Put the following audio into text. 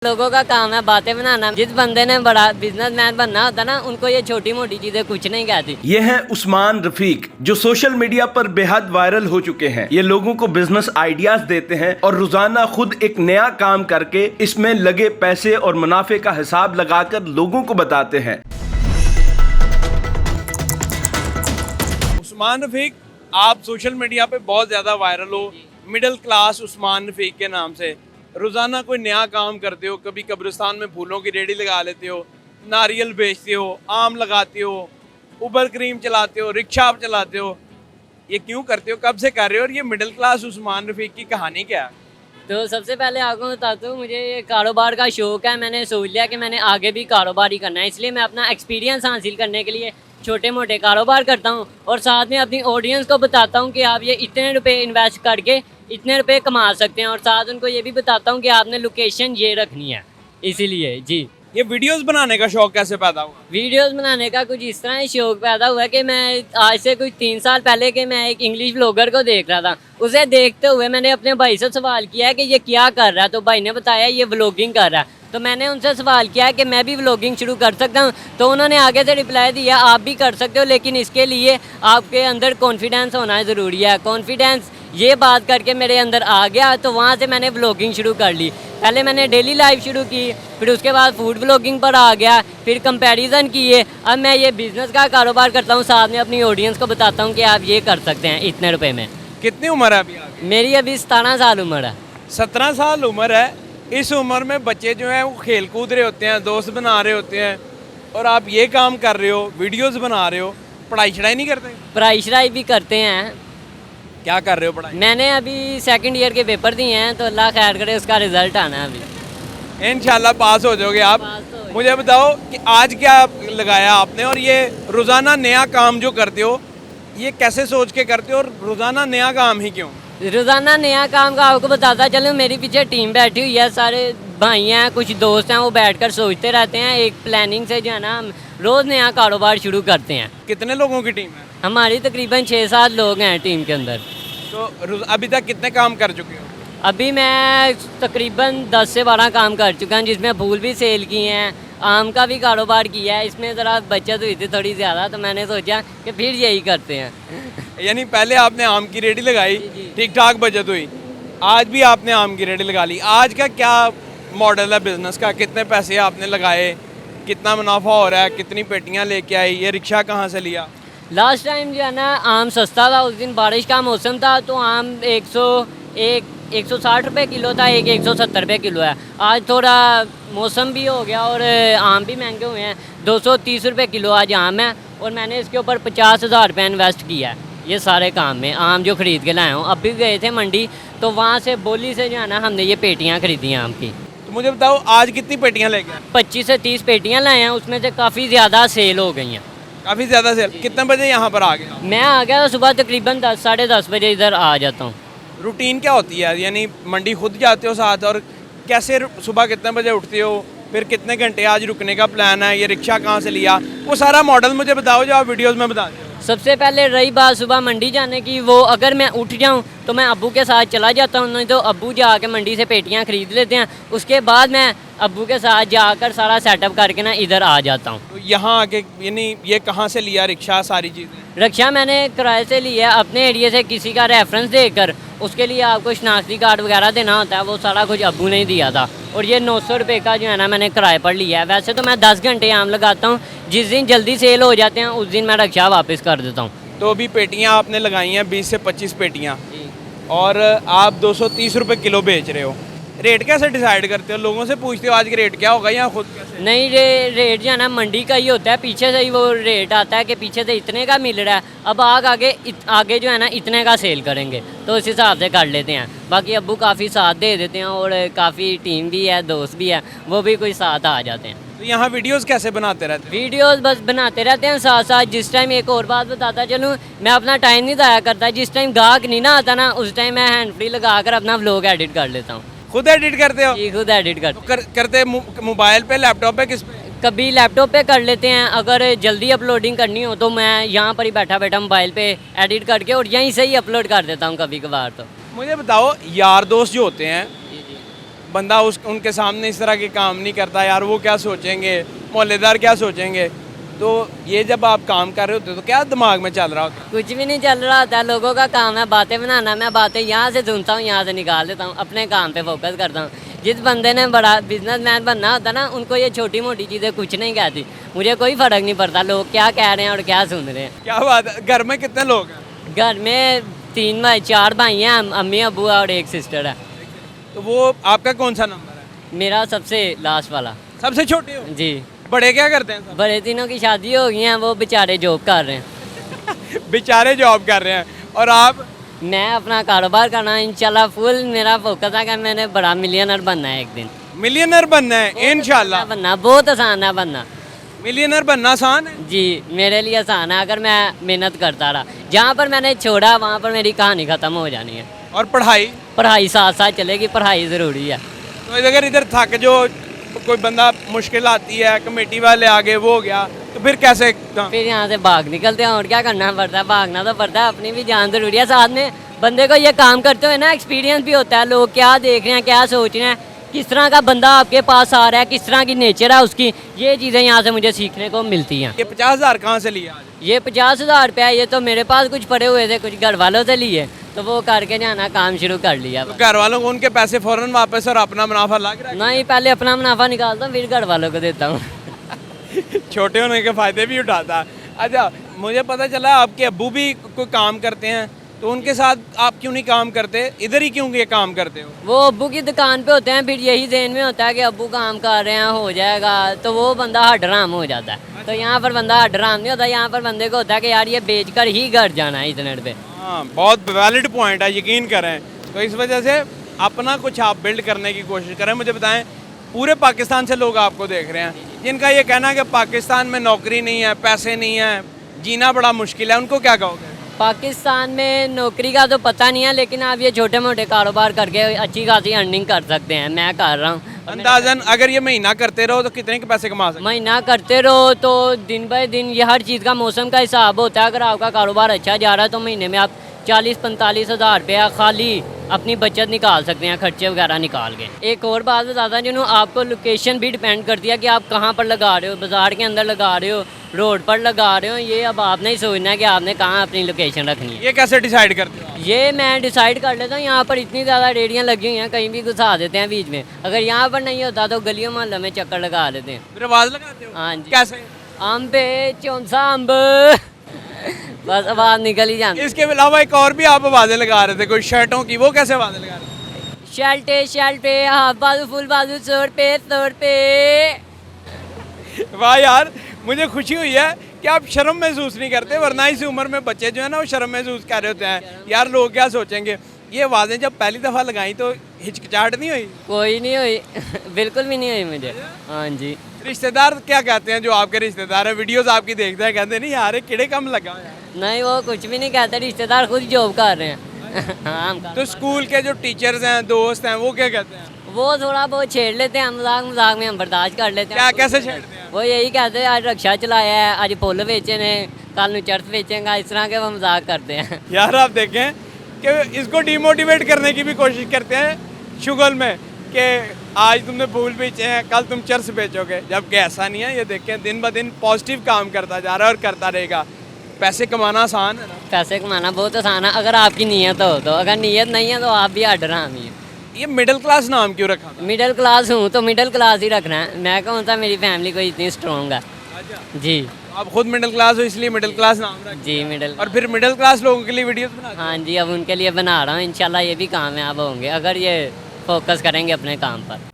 लोगों का काम है बातें बनाना। जिस बंदे ने बड़ा बिजनेसमैन बनना होता ना, उनको ये छोटी मोटी चीजें कुछ नहीं कहती। ये हैं उस्मान रफीक, जो सोशल मीडिया पर बेहद वायरल हो चुके हैं। ये लोगों को बिजनेस आइडियाज देते हैं और रोजाना खुद एक नया काम करके इसमें लगे पैसे और मुनाफे का हिसाब लगाकर लोगों को बताते हैं। उस्मान रफीक, आप सोशल मीडिया पे बहुत ज़्यादा वायरल हो, मिडिल क्लास उस्मान रफीक के नाम से। रोज़ाना कोई नया काम करते हो, कभी कब्रिस्तान में फूलों की रेडी लगा लेते हो, नारियल बेचते हो, आम लगाते हो, उबर क्रीम चलाते हो, रिक्शा चलाते हो। ये क्यों करते हो, कब से कर रहे हो, और ये मिडिल क्लास उस्मान रफीक की कहानी क्या है? तो सबसे पहले आपको बताता हूँ, मुझे ये कारोबार का शौक है। मैंने सोच लिया कि मैंने आगे भी कारोबार ही करना है, इसलिए मैं अपना एक्सपीरियंस हासिल करने के लिए छोटे मोटे कारोबार करता हूँ और साथ में अपनी ऑडियंस को बताता हूँ कि आप ये इतने रुपए इन्वेस्ट करके इतने रुपए कमा सकते हैं, और साथ उनको ये भी बताता हूँ कि आपने लोकेशन ये रखनी है। इसीलिए जी, ये वीडियोस बनाने का शौक कैसे पैदा हुआ? वीडियोस बनाने का कुछ इस तरह ही शौक पैदा हुआ कि मैं आज से कुछ 3 साल पहले के मैं एक इंग्लिश ब्लॉगर को देख रहा था। उसे देखते हुए मैंने अपने भाई से सवाल किया है कि ये क्या कर रहा है, तो भाई ने बताया ये व्लॉगिंग कर रहा है। तो मैंने उनसे सवाल किया है कि मैं भी व्लॉगिंग शुरू कर सकता हूँ, तो उन्होंने आगे से रिप्लाई दिया आप भी कर सकते हो, लेकिन इसके लिए आपके अंदर कॉन्फिडेंस होना ज़रूरी है। कॉन्फिडेंस ये बात करके मेरे अंदर आ गया, तो वहाँ से मैंने व्लॉगिंग शुरू कर ली। पहले मैंने डेली लाइफ शुरू की, फिर उसके बाद फूड व्लॉगिंग पर आ गया, फिर कंपैरिजन किए। अब मैं ये बिज़नेस का कारोबार करता हूँ, साथ में अपनी ऑडियंस को बताता हूँ कि आप ये कर सकते हैं इतने रुपए में। कितनी उम्र है अभी आपकी? मेरी अभी 17 साल उम्र है। 17 साल उम्र है। इस उम्र में बच्चे जो हैं वो खेल कूद रहे होते हैं, दोस्त बना रहे होते हैं, और आप ये काम कर रहे हो, वीडियोस बना रहे हो, पढ़ाई छढ़ाई नहीं करते? पढ़ाई शढ़ाई भी करते हैं। क्या कर रहे हो पढ़ाई? मैंने अभी सेकंड ईयर के पेपर दिए हैं, तो अल्लाह खैर करे उसका रिजल्ट आना है अभी। इंशाल्लाह पास हो जाओगे आप। पास तो हो मुझे बताओ कि आज क्या लगाया आपने, और ये रोज़ाना नया काम जो करते हो ये कैसे सोच के करते हो, और रोज़ाना नया काम ही क्यों? रोज़ाना नया काम का आपको बताता चलूँ, मेरी पीछे टीम बैठी हुई है, सारे भाई हैं, कुछ दोस्त हैं, वो बैठकर सोचते रहते हैं। एक प्लानिंग से जो है ना हम रोज़ नया कारोबार शुरू करते हैं। कितने लोगों की टीम है? हमारी तकरीबन 6-7 लोग हैं टीम के अंदर। तो अभी तक कितने काम कर चुके हो? अभी मैं तकरीबन 10 से 12 काम कर चुका हूँ, जिसमें फूल भी सेल किए हैं, आम का भी कारोबार किया है। इसमें ज़रा बचत हुई थी थोड़ी ज़्यादा, तो मैंने सोचा कि फिर यही करते हैं। यानी पहले आपने आम की रेडी लगाई, जी। ठीक ठाक बचत हुई, आज भी आपने आम की रेडी लगा ली। आज का क्या मॉडल है बिजनेस का, कितने पैसे आपने लगाए, कितना मुनाफा हो रहा है, कितनी पेटियां लेके आई, ये रिक्शा कहाँ से लिया? लास्ट टाइम जो है ना आम सस्ता था, उस दिन बारिश का मौसम था, तो आम 160 रुपये किलो था, 170 रुपये किलो है। आज थोड़ा मौसम भी हो गया और आम भी महंगे हुए हैं। 230 रुपये किलो आज आम है, और मैंने इसके ऊपर 50,000 रुपये इन्वेस्ट किया है ये सारे काम में, आम जो ख़रीद के लाया हूँ। अभी गए थे मंडी, तो वहाँ से बोली से जो है ना हमने ये पेटियाँ ख़रीदी हैं आम की। तो मुझे बताओ आज कितनी पेटियां लेके आए? 25 से 30 पेटियाँ लाए हैं, उसमें से काफ़ी ज़्यादा सेल हो गई हैं। काफ़ी ज़्यादा सेल। कितने बजे यहाँ पर आ गए आप? मैं आ गया सुबह तकरीबन 10 साढ़े 10 बजे इधर आ जाता हूँ। रूटीन क्या होती है, यानी मंडी खुद जाते हो साथ, और कैसे सुबह कितने बजे उठते हो, फिर कितने घंटे आज रुकने का प्लान है, ये रिक्शा कहाँ से लिया, वो सारा मॉडल मुझे बताओ जो आप वीडियोस में बताते हो। सबसे पहले रही बात सुबह मंडी जाने की, वो अगर मैं उठ जाऊं तो मैं अब्बू के साथ चला जाता हूं, नहीं तो अब्बू जाके मंडी से पेटियां खरीद लेते हैं। उसके बाद मैं अब्बू के साथ जाकर सारा सेटअप करके ना इधर आ जाता हूं। तो यहाँ आके यानी ये कहाँ से लिया रिक्शा, सारी चीज़ें? रक्षा मैंने किराए से लिया अपने एरिया से, किसी का रेफरेंस देकर। उसके लिए आपको शनाख्ती कार्ड वगैरह देना होता है, वो सारा कुछ अब्बू ने ही दिया था। और ये 900 रुपये का जो है ना मैंने किराए पर लिया है। वैसे तो मैं 10 घंटे आम लगाता हूँ, जिस दिन जल्दी सेल हो जाते हैं उस दिन मैं रक्षा वापस कर देता हूँ। तो अभी पेटियाँ आपने लगाई हैं 20 से 25 पेटियाँ, और आप 230 रुपये किलो बेच रहे हो। रेट कैसे डिसाइड करते हो? लोगों से पूछते हो आज के रेट क्या होगा, या खुद कैसे? नहीं, रेट जो है ना मंडी का ही होता है, पीछे से ही वो रेट आता है कि पीछे से इतने का मिल रहा है, अब आगे जो है ना इतने का सेल करेंगे, तो उस हिसाब से कर लेते हैं। बाकी अब्बू काफ़ी साथ दे देते हैं, और काफ़ी टीम भी है, दोस्त भी है, वो भी कोई साथ आ जाते हैं। तो यहाँ वीडियोस कैसे बनाते रहते हो? वीडियोस बस बनाते रहते हैं साथ साथ। जिस टाइम एक और बात बताता चलूँ, मैं अपना टाइम नहीं ज़ाया करता। जिस टाइम गाहक नहीं ना आता ना, उस टाइम मैं हैंड फ्री लगा कर अपना व्लॉग एडिट कर लेता हूँ। खुद एडिट करते हो? जी, खुद एडिट कर। तो करते मोबाइल पे, लैपटॉप पे, किस पे? कभी लैपटॉप पे कर लेते हैं, अगर जल्दी अपलोडिंग करनी हो तो मैं यहाँ पर ही बैठा बैठा मोबाइल पे एडिट करके और यहीं से ही अपलोड कर देता हूँ कभी कभार। तो मुझे बताओ, यार दोस्त जो होते हैं बंदा उनके सामने इस तरह के काम नहीं करता, यार वो क्या सोचेंगे, मोहल्लेदार क्या सोचेंगे। तो ये जब आप काम कर रहे होते हो तो क्या दिमाग में चल रहा होता है? कुछ भी नहीं चल रहा होता, लोगों का काम है बातें बनाना, मैं बातें यहाँ से सुनता हूँ, यहाँ से निकाल देता हूँ, अपने काम पे फोकस करता हूँ। जिस बंदे ने बड़ा बिजनेसमैन बनना होता ना, उनको ये छोटी मोटी चीज़ें कुछ नहीं कहती। मुझे कोई फ़र्क नहीं पड़ता लोग क्या कह रहे हैं और क्या सुन रहे हैं। क्या बात है। घर में कितने लोग हैं? घर में 4 भाई हैं, अम्मी अबू है और एक सिस्टर है। तो वो आपका कौन सा नंबर है? मेरा सबसे लास्ट वाला। सबसे छोटे हो? जी। बड़े क्या करते हैं? बड़े तीनों की शादी हो गई हैं, वो बेचारे जॉब कर रहे हैं। बेचारे जॉब कर रहे हैं। और आप? मैं अपना कारोबार करना इंशाल्लाह, फुल मेरा फोकस है कि मैंने बड़ा मिलियनर बनना है एक दिन। मिलियनर बनना है इंशाल्लाह। बनना बहुत आसान है बनना। मिलियनर बनना आसान है? जी, मेरे लिए आसान है अगर मैं मेहनत करता रहा। जहाँ पर मैंने छोड़ा वहाँ पर मेरी कहानी ख़त्म हो जानी है। और पढ़ाई? पढ़ाई साथ साथ चलेगी, पढ़ाई ज़रूरी है। तो अगर इधर थक जो कोई बंदा मुश्किल आती है, कमेटी वाले आगे वो हो गया, तो फिर कैसे? फिर यहाँ से भाग निकलते हैं और क्या करना पड़ता है, भागना तो पड़ता है, अपनी भी जान ज़रूरी है। साथ में बंदे को ये काम करते हुए ना एक्सपीरियंस भी होता है, लोग क्या देख रहे हैं, क्या सोच रहे हैं, किस तरह का बंदा आपके पास आ रहा है, किस तरह की नेचर है उसकी, ये चीज़ें यहाँ से मुझे सीखने को मिलती हैं। ये 50,000 कहाँ से लिया आज? ये 50,000 रुपया, ये तो मेरे पास कुछ पड़े हुए थे, कुछ घर वालों से लिए, तो वो करके जाना काम शुरू कर लिया। तो घर वालों को उनके पैसे फौरन वापस और अपना मुनाफा लग रहा नहीं, पहले अपना मुनाफा निकालता हूँ, फिर घर वालों को देता हूँ। है? छोटे होने के फायदे भी उठाता। अच्छा, मुझे पता चला आपके अब्बू भी कोई काम करते हैं, तो उनके साथ आप क्यों नहीं काम करते, इधर ही क्यों ये काम करते हो? वो अब्बू की दुकान पे होते हैं, फिर यही ज़हन में होता है कि अब्बू काम कर रहे हैं, हो जाएगा, तो वो बंदा हडराम हो जाता है। तो यहाँ पर बंदा हडराम नहीं होता, यहाँ पर बंदे को होता है कि यार ये बेच कर ही घर जाना है इतने पे। हाँ, बहुत वैलिड पॉइंट है, यकीन करें। तो इस वजह से अपना कुछ आप बिल्ड करने की कोशिश करें। मुझे बताएं, पूरे पाकिस्तान से लोग आपको देख रहे हैं जिनका ये कहना है कि पाकिस्तान में नौकरी नहीं है, पैसे नहीं है, जीना बड़ा मुश्किल है, उनको क्या कहोगे? पाकिस्तान में नौकरी का तो पता नहीं है, लेकिन आप ये छोटे मोटे कारोबार करके अच्छी खासी अर्निंग कर सकते हैं। मैं कर रहा हूँ। अंदाजन अगर ये महीना करते रहो तो कितने के पैसे कमा सकते? महीना करते रहो तो दिन बाय दिन ये हर चीज़ का मौसम का हिसाब होता है। अगर आपका कारोबार अच्छा जा रहा है तो महीने में आप 40-45 हज़ार रुपया खाली अपनी बचत निकाल सकते हैं, खर्चे वगैरह निकाल के। एक और बात बताता हूँ, जिन्होंने आपको लोकेशन भी डिपेंड करती है कि आप कहाँ पर लगा रहे हो, बाज़ार के अंदर लगा रहे हो, रोड पर लगा रहे हो। ये अब आपने ही सोचना है कि आपने कहाँ अपनी लोकेशन रखनी है। ये कैसे डिसाइड करते हो? ये मैं डिसाइड कर लेता हूँ। यहाँ पर इतनी ज़्यादा रेडियाँ लगी हुई हैं, कहीं भी घुसा देते हैं बीच में। अगर यहाँ पर नहीं होता तो गलियों मोहल्लों में चक्कर लगा देते हैं। फिर आवाज़ लगाते हो? हाँ जी। कैसे? अम्ब पे चौंसा अम्ब बस आवाज़ निकल ही जाती। इसके अलावा एक और भी आप आवाज़ें लगा रहे थे, कोई शर्टों की, वो कैसे आवाज़ें लगा रहे थे? शर्ट पे हाफ बाजू फुल बाजू 100 रुपए। वाह यार, मुझे खुशी हुई है कि आप शर्म महसूस नहीं करते, वरना इस उम्र में बच्चे जो है ना वो शर्म महसूस कर रहे होते हैं, यार लोग क्या सोचेंगे। ये आवाज़ें जब पहली दफ़ा लगाई तो हिचकिचाहट नहीं हुई? कोई नहीं हुई बिल्कुल भी नहीं हुई मुझे। हाँ जी। रिश्तेदार क्या कहते हैं, जो आपके रिश्तेदार हैं, वीडियोस आपकी देखते हैं, कहते नहीं यार किड़े कम लगा है? नहीं, वो कुछ भी नहीं कहते, रिश्तेदार खुद जॉब कर रहे हैं। हाँ, तो स्कूल के जो टीचर्स हैं, दोस्त हैं, वो क्या कहते हैं? वो थोड़ा बहुत छेड़ लेते हैं, मजाक में हम बर्दाश्त कर लेते हैं। क्या कैसे छेड़ते हैं? वो यही कहते हैं आज रक्षा चलाया है, आज फुल बेचे ने, कल चर्च बेचेंगे, इस तरह के वो मजाक करते हैं। यार आप देखें कि इसको डिमोटिवेट करने की भी कोशिश करते हैं शुगल में कि आज तुमने फूल बेचे हैं, कल तुम चर्च बेचोगे, जबकि ऐसा नहीं है। ये देखें दिन ब दिन पॉजिटिव काम करता जा रहा है और करता रहेगा। पैसे कमाना आसान है ना? पैसे कमाना बहुत आसान है अगर आपकी नीयत हो तो। अगर नीयत नहीं है तो आप भी हडरामी हैं। ये मिडिल क्लास नाम क्यों रखा था? मिडिल क्लास हूँ तो मिडिल क्लास ही रखना है। मैं कौन सा मेरी फैमिली कोई इतनी स्ट्रॉन्ग है। अच्छा, जी आप खुद मिडिल क्लास हो इसलिए मिडिल क्लास नाम रखा। जी मिडिल। और फिर मिडिल क्लास लोगों के लिए वीडियोस बनाते हाँ जी, अब उनके लिए बना रहा हूँ। इंशाल्लाह ये भी कामयाब होंगे अगर ये फोकस करेंगे अपने काम पर।